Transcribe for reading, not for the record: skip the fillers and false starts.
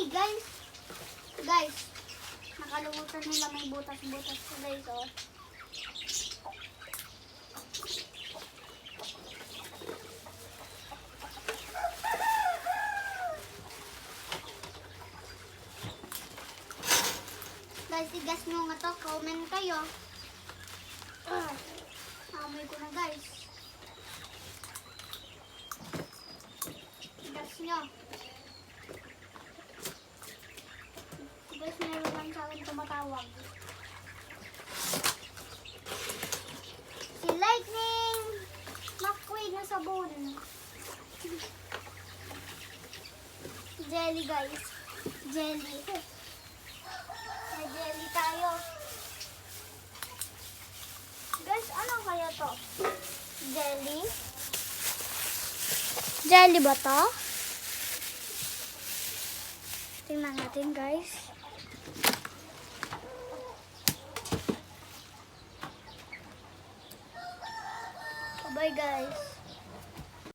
guys. Guys, nakalimutan nila may butas-butas ko guys, oh. Guys, igas nyo nga to. Comment kayo. Amoy ko na guys. Igas nyo. Guys, meron lang sa akin tumatawag. Si Lightning McQueen na sabon. Jelly guys. Jelly. May jelly tayo. Guys, ano kaya to? Jelly? Jelly ba to? Tingnan natin guys. Bye guys.